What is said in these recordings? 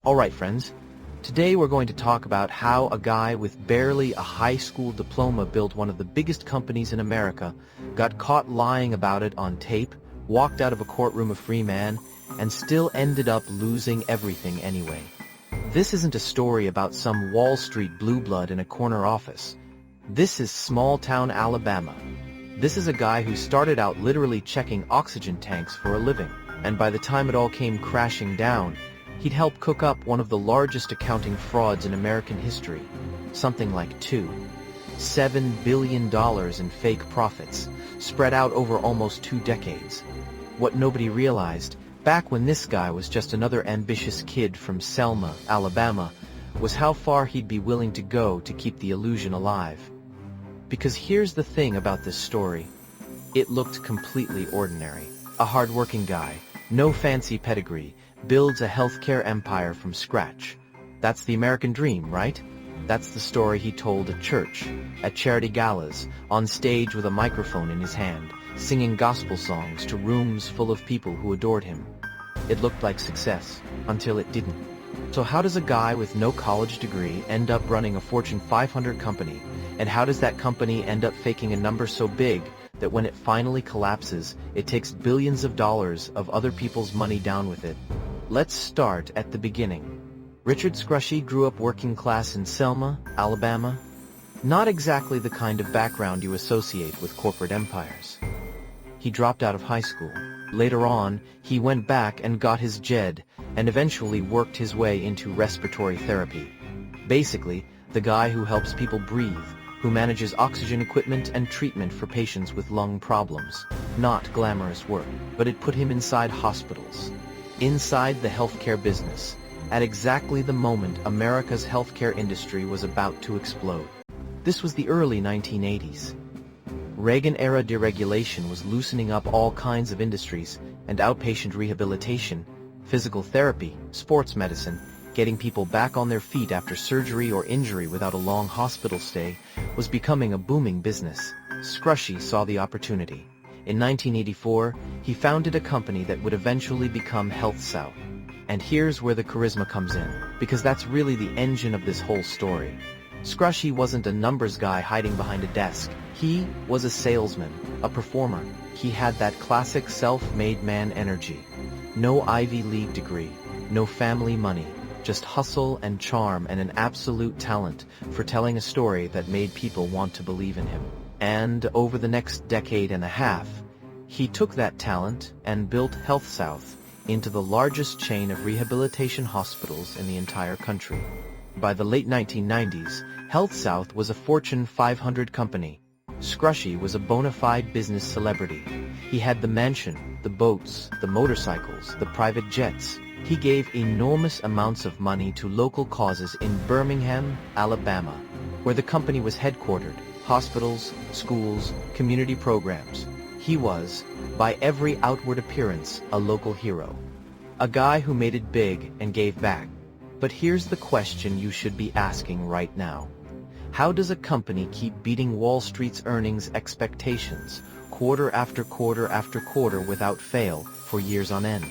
Alright friends, today we're going to talk about how a guy with barely a high school diploma built one of the biggest companies in America, got caught lying about it on tape, walked out of a courtroom a free man, and still ended up losing everything anyway. This isn't a story about some Wall Street blue blood in a corner office. This is small-town Alabama. This is a guy who started out literally checking oxygen tanks for a living, and by the time it all came crashing down, he'd helped cook up one of the largest accounting frauds in American history, something like $7 billion in fake profits, spread out over almost 2 decades. What nobody realized, back when this guy was just another ambitious kid from Selma, Alabama, was how far he'd be willing to go to keep the illusion alive. Because here's the thing about this story. It looked completely ordinary. A hard-working guy, no fancy pedigree, builds a healthcare empire from scratch. That's the American dream, right? That's the story he told at church, at charity galas, on stage with a microphone in his hand, singing gospel songs to rooms full of people who adored him. It looked like success, until it didn't. So how does a guy with no college degree end up running a Fortune 500 company? And how does that company end up faking a number so big that when it finally collapses, it takes billions of dollars of other people's money down with it? Let's start at the beginning. Richard Scrushy grew up working class in Selma, Alabama. Not exactly the kind of background you associate with corporate empires. He dropped out of high school. Later on, he went back and got his JED, and eventually worked his way into respiratory therapy. Basically, the guy who helps people breathe, who manages oxygen equipment and treatment for patients with lung problems. Not glamorous work, but it put him inside hospitals. Inside the healthcare business, at exactly the moment America's healthcare industry was about to explode. This was the early 1980s. Reagan-era deregulation was loosening up all kinds of industries, and outpatient rehabilitation, physical therapy, sports medicine, getting people back on their feet after surgery or injury without a long hospital stay, was becoming a booming business. Scrushy saw the opportunity. In 1984, he founded a company that would eventually become HealthSouth. And here's where the charisma comes in, because that's really the engine of this whole story. Scrushy wasn't a numbers guy hiding behind a desk. He was a salesman, a performer. He had that classic self-made man energy. No Ivy League degree, no family money, just hustle and charm and an absolute talent for telling a story that made people want to believe in him. And over the next decade and a half, he took that talent and built HealthSouth into the largest chain of rehabilitation hospitals in the entire country. By the late 1990s, HealthSouth was a Fortune 500 company. Scrushy was a bona fide business celebrity. He had the mansion, the boats, the motorcycles, the private jets. He gave enormous amounts of money to local causes in Birmingham, Alabama, where the company was headquartered. Hospitals, schools, community programs. He was, by every outward appearance, a local hero. A guy who made it big and gave back. But here's the question you should be asking right now. How does a company keep beating Wall Street's earnings expectations, quarter after quarter after quarter without fail, for years on end?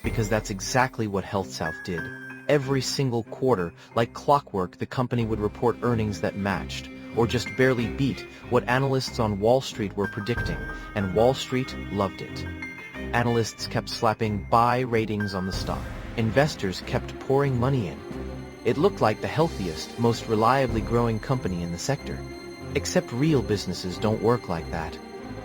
Because that's exactly what HealthSouth did. Every single quarter, like clockwork, the company would report earnings that matched, or just barely beat, what analysts on Wall Street were predicting, and Wall Street loved it. Analysts kept slapping buy ratings on the stock. Investors kept pouring money in. It looked like the healthiest, most reliably growing company in the sector. Except real businesses don't work like that.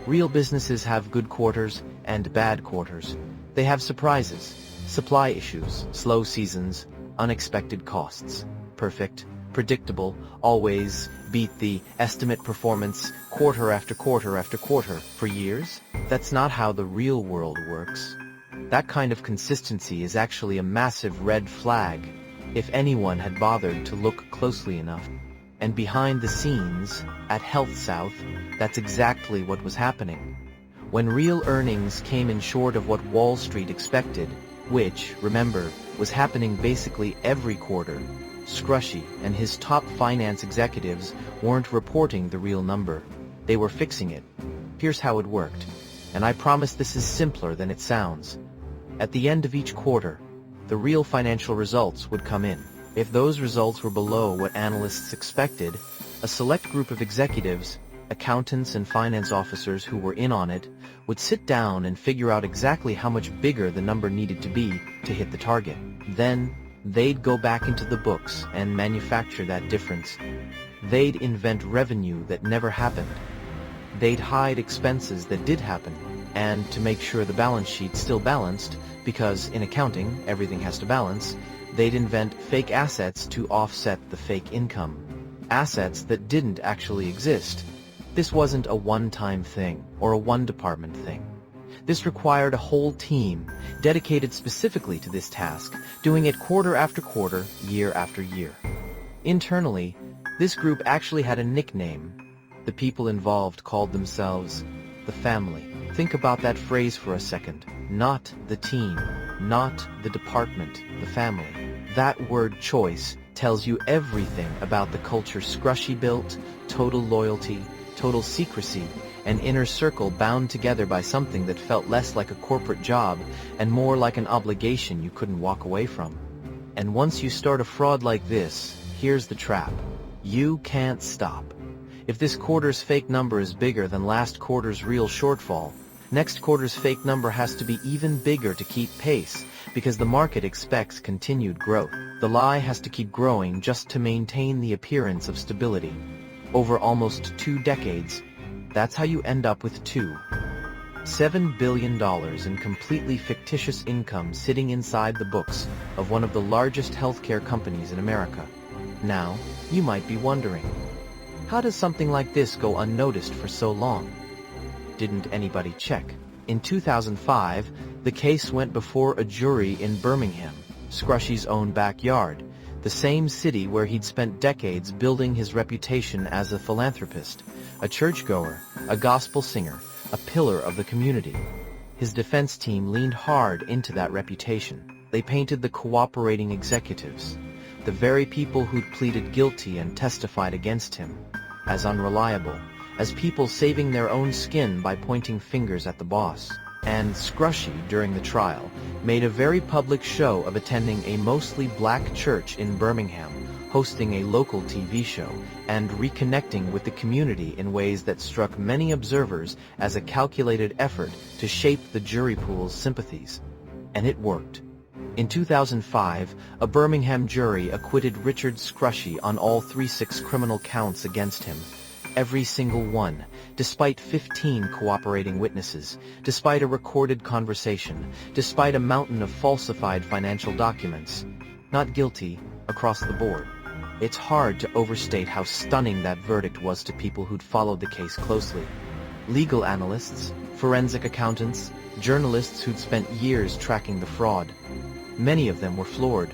Real businesses have good quarters and bad quarters. They have surprises, supply issues, slow seasons, unexpected costs. Perfect, predictable, always beat the estimate performance quarter after quarter after quarter for years? That's not how the real world works. That kind of consistency is actually a massive red flag, if anyone had bothered to look closely enough. And behind the scenes, at HealthSouth, that's exactly what was happening. When real earnings came in short of what Wall Street expected, which, remember, was happening basically every quarter, Scrushy and his top finance executives weren't reporting the real number. They were fixing it. Here's how it worked. And I promise this is simpler than it sounds. At the end of each quarter, the real financial results would come in. If those results were below what analysts expected, a select group of executives, accountants and finance officers who were in on it, would sit down and figure out exactly how much bigger the number needed to be to hit the target. Then, they'd go back into the books and manufacture that difference. They'd invent revenue that never happened. They'd hide expenses that did happen, and to make sure the balance sheet still balanced, because in accounting everything has to balance, they'd invent fake assets to offset the fake income. Assets that didn't actually exist. This wasn't a one-time thing, or a one-department thing. This required a whole team, dedicated specifically to this task, doing it quarter after quarter, year after year. Internally, this group actually had a nickname. The people involved called themselves the family. Think about that phrase for a second. Not the team, not the department, the family. That word choice tells you everything about the culture Scrushy built: total loyalty, total secrecy, an inner circle bound together by something that felt less like a corporate job and more like an obligation you couldn't walk away from. And once you start a fraud like this, here's the trap. You can't stop. If this quarter's fake number is bigger than last quarter's real shortfall, next quarter's fake number has to be even bigger to keep pace, because the market expects continued growth. The lie has to keep growing just to maintain the appearance of stability. Over almost 2 decades, that's how you end up with $7 billion in completely fictitious income sitting inside the books of one of the largest healthcare companies in America. Now, you might be wondering, how does something like this go unnoticed for so long? Didn't anybody check? In 2005, the case went before a jury in Birmingham, Scrushy's own backyard, the same city where he'd spent decades building his reputation as a philanthropist, a churchgoer, a gospel singer, a pillar of the community. His defense team leaned hard into that reputation. They painted the cooperating executives, the very people who'd pleaded guilty and testified against him, as unreliable, as people saving their own skin by pointing fingers at the boss. And Scrushy, during the trial, made a very public show of attending a mostly black church in Birmingham, hosting a local TV show, and reconnecting with the community in ways that struck many observers as a calculated effort to shape the jury pool's sympathies. And it worked. In 2005, a Birmingham jury acquitted Richard Scrushy on all 36 criminal counts against him. Every single one, despite 15 cooperating witnesses, despite a recorded conversation, despite a mountain of falsified financial documents. Not guilty across the board. It's hard to overstate how stunning that verdict was to people who'd followed the case closely. Legal analysts, forensic accountants, journalists who'd spent years tracking the fraud. Many of them were floored.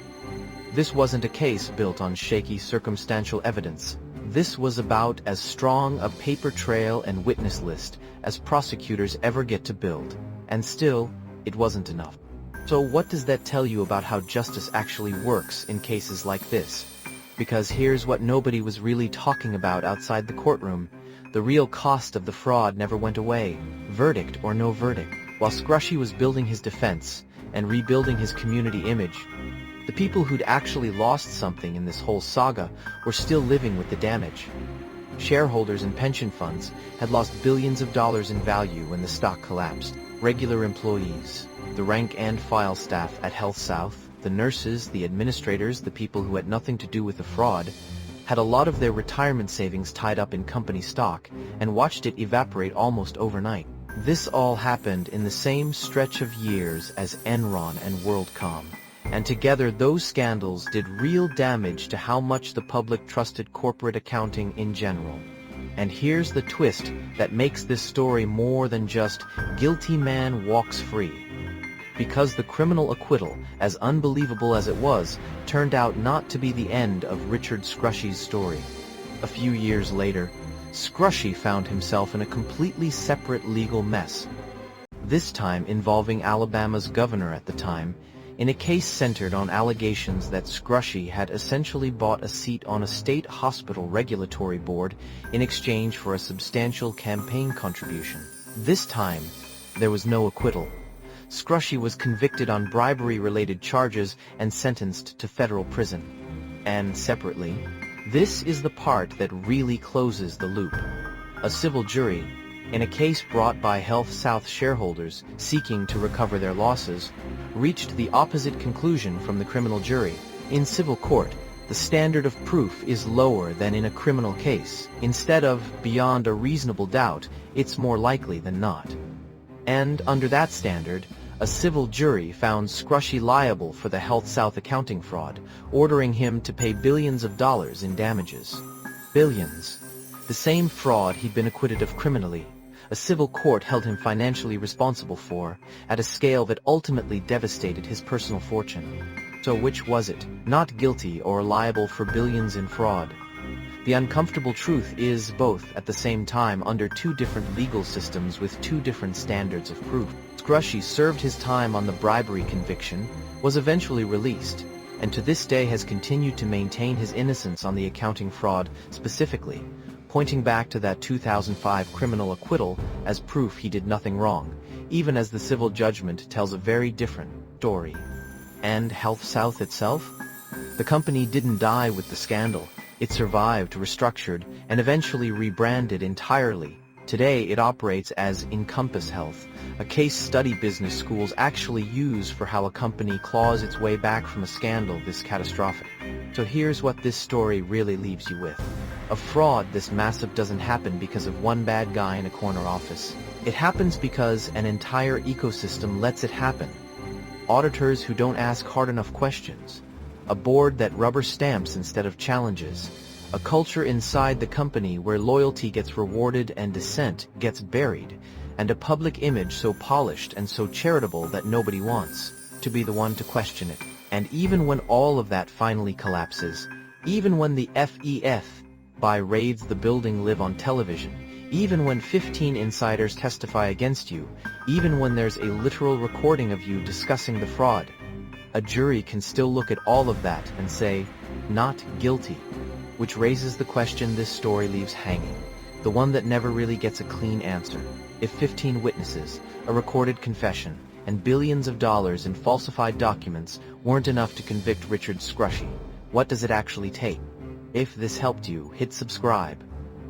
This wasn't a case built on shaky circumstantial evidence. This was about as strong a paper trail and witness list as prosecutors ever get to build. And still, it wasn't enough. So what does that tell you about how justice actually works in cases like this? Because here's what nobody was really talking about outside the courtroom. The real cost of the fraud never went away, verdict or no verdict. While Scrushy was building his defense and rebuilding his community image, the people who'd actually lost something in this whole saga were still living with the damage. Shareholders and pension funds had lost billions of dollars in value when the stock collapsed. Regular employees, the rank and file staff at HealthSouth, the nurses, the administrators, the people who had nothing to do with the fraud, had a lot of their retirement savings tied up in company stock and watched it evaporate almost overnight. This all happened in the same stretch of years as Enron and WorldCom. And together those scandals did real damage to how much the public trusted corporate accounting in general. And here's the twist that makes this story more than just guilty man walks free. Because the criminal acquittal, as unbelievable as it was, turned out not to be the end of Richard Scrushy's story. A few years later, Scrushy found himself in a completely separate legal mess. This time involving Alabama's governor at the time, in a case centered on allegations that Scrushy had essentially bought a seat on a state hospital regulatory board in exchange for a substantial campaign contribution. This time, there was no acquittal. Scrushy was convicted on bribery-related charges and sentenced to federal prison. And separately, this is the part that really closes the loop. A civil jury, in a case brought by HealthSouth shareholders seeking to recover their losses, reached the opposite conclusion from the criminal jury. In civil court, the standard of proof is lower than in a criminal case. Instead of beyond a reasonable doubt, it's more likely than not. And under that standard, a civil jury found Scrushy liable for the HealthSouth accounting fraud, ordering him to pay billions of dollars in damages. Billions. The same fraud he'd been acquitted of criminally. A civil court held him financially responsible for, at a scale that ultimately devastated his personal fortune. So which was it? Not guilty or liable for billions in fraud? The uncomfortable truth is both at the same time under two different legal systems with two different standards of proof. Scrushy served his time on the bribery conviction, was eventually released, and to this day has continued to maintain his innocence on the accounting fraud specifically, pointing back to that 2005 criminal acquittal as proof he did nothing wrong, even as the civil judgment tells a very different story. And HealthSouth itself? The company didn't die with the scandal. It survived, restructured, and eventually rebranded entirely. Today it operates as Encompass Health, a case study business schools actually use for how a company claws its way back from a scandal this catastrophic. So here's what this story really leaves you with. A fraud this massive doesn't happen because of one bad guy in a corner office. It happens because an entire ecosystem lets it happen. Auditors who don't ask hard enough questions. A board that rubber stamps instead of challenges. A culture inside the company where loyalty gets rewarded and dissent gets buried. And a public image so polished and so charitable that nobody wants to be the one to question it. And even when all of that finally collapses, even when the FBI raids the building live on television, even when 15 insiders testify against you, even when there's a literal recording of you discussing the fraud, a jury can still look at all of that and say, not guilty. Which raises the question this story leaves hanging, the one that never really gets a clean answer. If 15 witnesses, a recorded confession, and billions of dollars in falsified documents weren't enough to convict Richard Scrushy, what does it actually take? If this helped you, hit subscribe.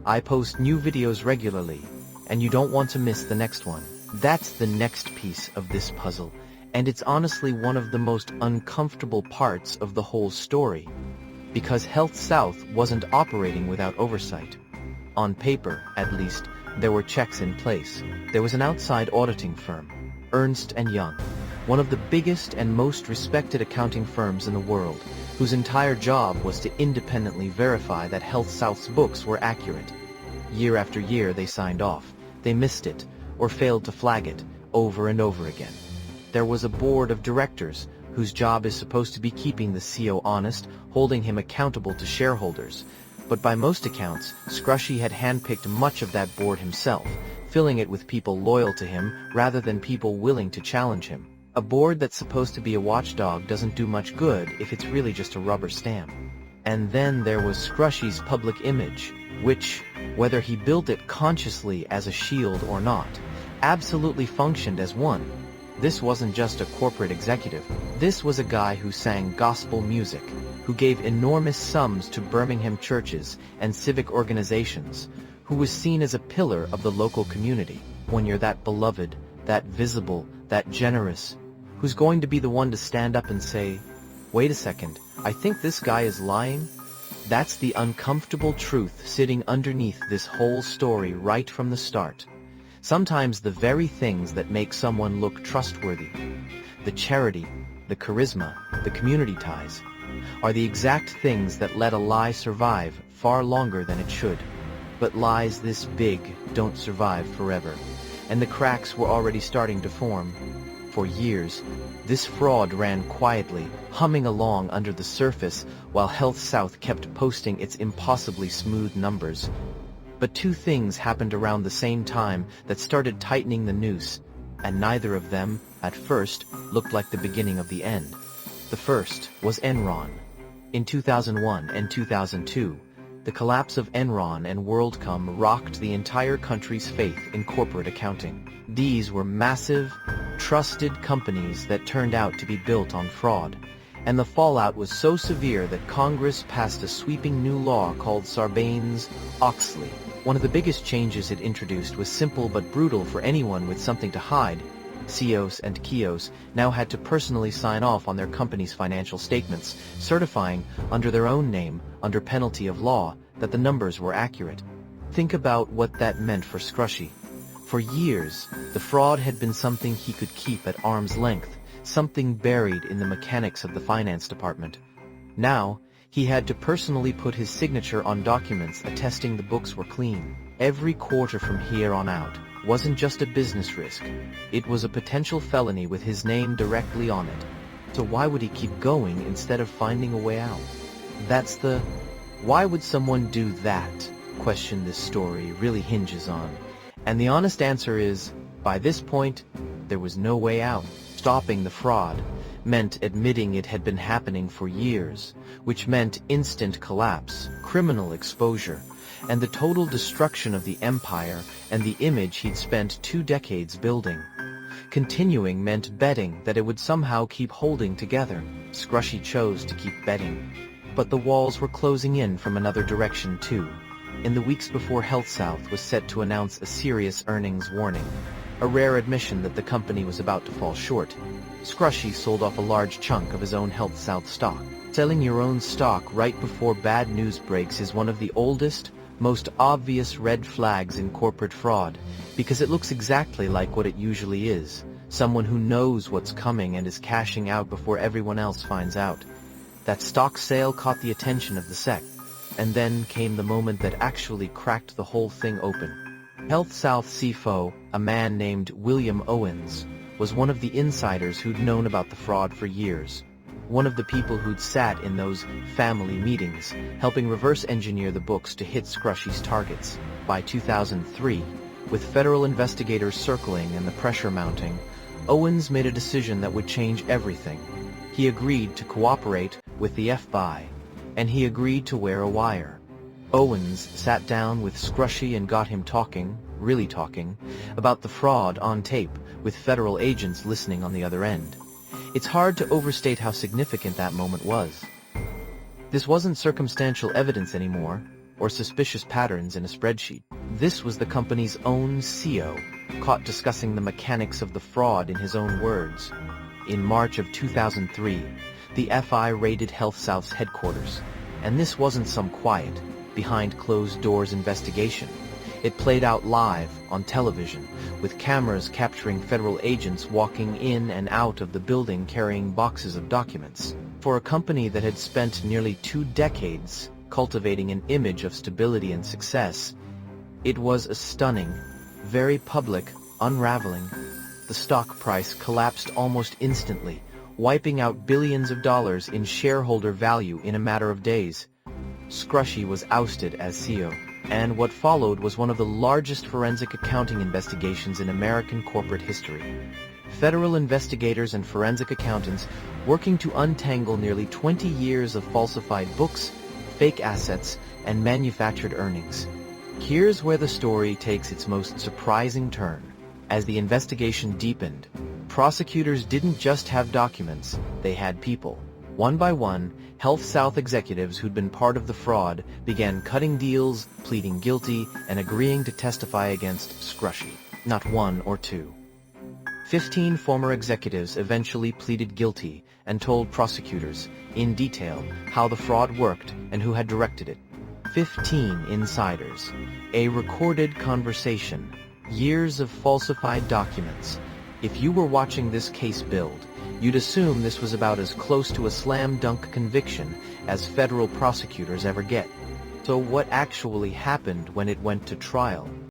I post new videos regularly, and you don't want to miss the next one. That's the next piece of this puzzle, and it's honestly one of the most uncomfortable parts of the whole story. Because HealthSouth wasn't operating without oversight. On paper, at least, there were checks in place. There was an outside auditing firm, Ernst & Young, one of the biggest and most respected accounting firms in the world, whose entire job was to independently verify that HealthSouth's books were accurate. Year after year they signed off. They missed it, or failed to flag it, over and over again. There was a board of directors, whose job is supposed to be keeping the CEO honest, holding him accountable to shareholders. But by most accounts, Scrushy had handpicked much of that board himself, filling it with people loyal to him rather than people willing to challenge him. A board that's supposed to be a watchdog doesn't do much good if it's really just a rubber stamp. And then there was Scrushy's public image, which, whether he built it consciously as a shield or not, absolutely functioned as one. This wasn't just a corporate executive. This was a guy who sang gospel music, who gave enormous sums to Birmingham churches and civic organizations, who was seen as a pillar of the local community. When you're that beloved, that visible, that generous, who's going to be the one to stand up and say, wait a second, I think this guy is lying? That's the uncomfortable truth sitting underneath this whole story right from the start. Sometimes the very things that make someone look trustworthy, the charity, the charisma, the community ties, are the exact things that let a lie survive far longer than it should. But lies this big don't survive forever, and the cracks were already starting to form. For years, this fraud ran quietly, humming along under the surface while HealthSouth kept posting its impossibly smooth numbers. But two things happened around the same time that started tightening the noose, and neither of them, at first, looked like the beginning of the end. The first was Enron. In 2001 and 2002, The collapse of Enron and WorldCom rocked the entire country's faith in corporate accounting. These were massive, trusted companies that turned out to be built on fraud. And the fallout was so severe that Congress passed a sweeping new law called Sarbanes-Oxley. One of the biggest changes it introduced was simple but brutal for anyone with something to hide. CEOs and KEOs now had to personally sign off on their company's financial statements, certifying, under their own name, under penalty of law, that the numbers were accurate. Think about what that meant for Scrushy. For years, the fraud had been something he could keep at arm's length, something buried in the mechanics of the finance department. Now, he had to personally put his signature on documents attesting the books were clean. Every quarter from here on out wasn't just a business risk. It was a potential felony with his name directly on it. So why would he keep going instead of finding a way out? That's the "why would someone do that?" question this story really hinges on. And the honest answer is, by this point, there was no way out. Stopping the fraud meant admitting it had been happening for years, which meant instant collapse, criminal exposure, and the total destruction of the empire and the image he'd spent 2 decades building. Continuing meant betting that it would somehow keep holding together. Scrushy chose to keep betting. But the walls were closing in from another direction too. In the weeks before HealthSouth was set to announce a serious earnings warning, a rare admission that the company was about to fall short, Scrushy sold off a large chunk of his own HealthSouth stock. Selling your own stock right before bad news breaks is one of the oldest, most obvious red flags in corporate fraud, because it looks exactly like what it usually is, someone who knows what's coming and is cashing out before everyone else finds out. That stock sale caught the attention of the SEC, and then came the moment that actually cracked the whole thing open. HealthSouth CFO, a man named William Owens, was one of the insiders who'd known about the fraud for years. One of the people who'd sat in those family meetings, helping reverse engineer the books to hit Scrushy's targets. By 2003, with federal investigators circling and the pressure mounting, Owens made a decision that would change everything. He agreed to cooperate with the FBI, and he agreed to wear a wire. Owens sat down with Scrushy and got him talking, really talking, about the fraud on tape, with federal agents listening on the other end. It's hard to overstate how significant that moment was. This wasn't circumstantial evidence anymore, or suspicious patterns in a spreadsheet. This was the company's own CEO, caught discussing the mechanics of the fraud in his own words. In March of 2003, the FI raided HealthSouth's headquarters, and this wasn't some quiet, behind-closed-doors investigation. It played out live, on television, with cameras capturing federal agents walking in and out of the building carrying boxes of documents. For a company that had spent nearly 2 decades cultivating an image of stability and success, it was a stunning, very public unraveling. The stock price collapsed almost instantly, wiping out billions of dollars in shareholder value in a matter of days. Scrushy was ousted as CEO, and what followed was one of the largest forensic accounting investigations in American corporate history. Federal investigators and forensic accountants working to untangle nearly 20 years of falsified books, fake assets, and manufactured earnings. Here's where the story takes its most surprising turn. As the investigation deepened, prosecutors didn't just have documents, they had people. One by one, HealthSouth executives who'd been part of the fraud began cutting deals, pleading guilty, and agreeing to testify against Scrushy. Not 1 or 2. 15 former executives eventually pleaded guilty and told prosecutors, in detail, how the fraud worked and who had directed it. 15 insiders. A recorded conversation. Years of falsified documents. If you were watching this case build, you'd assume this was about as close to a slam-dunk conviction as federal prosecutors ever get. So what actually happened when it went to trial?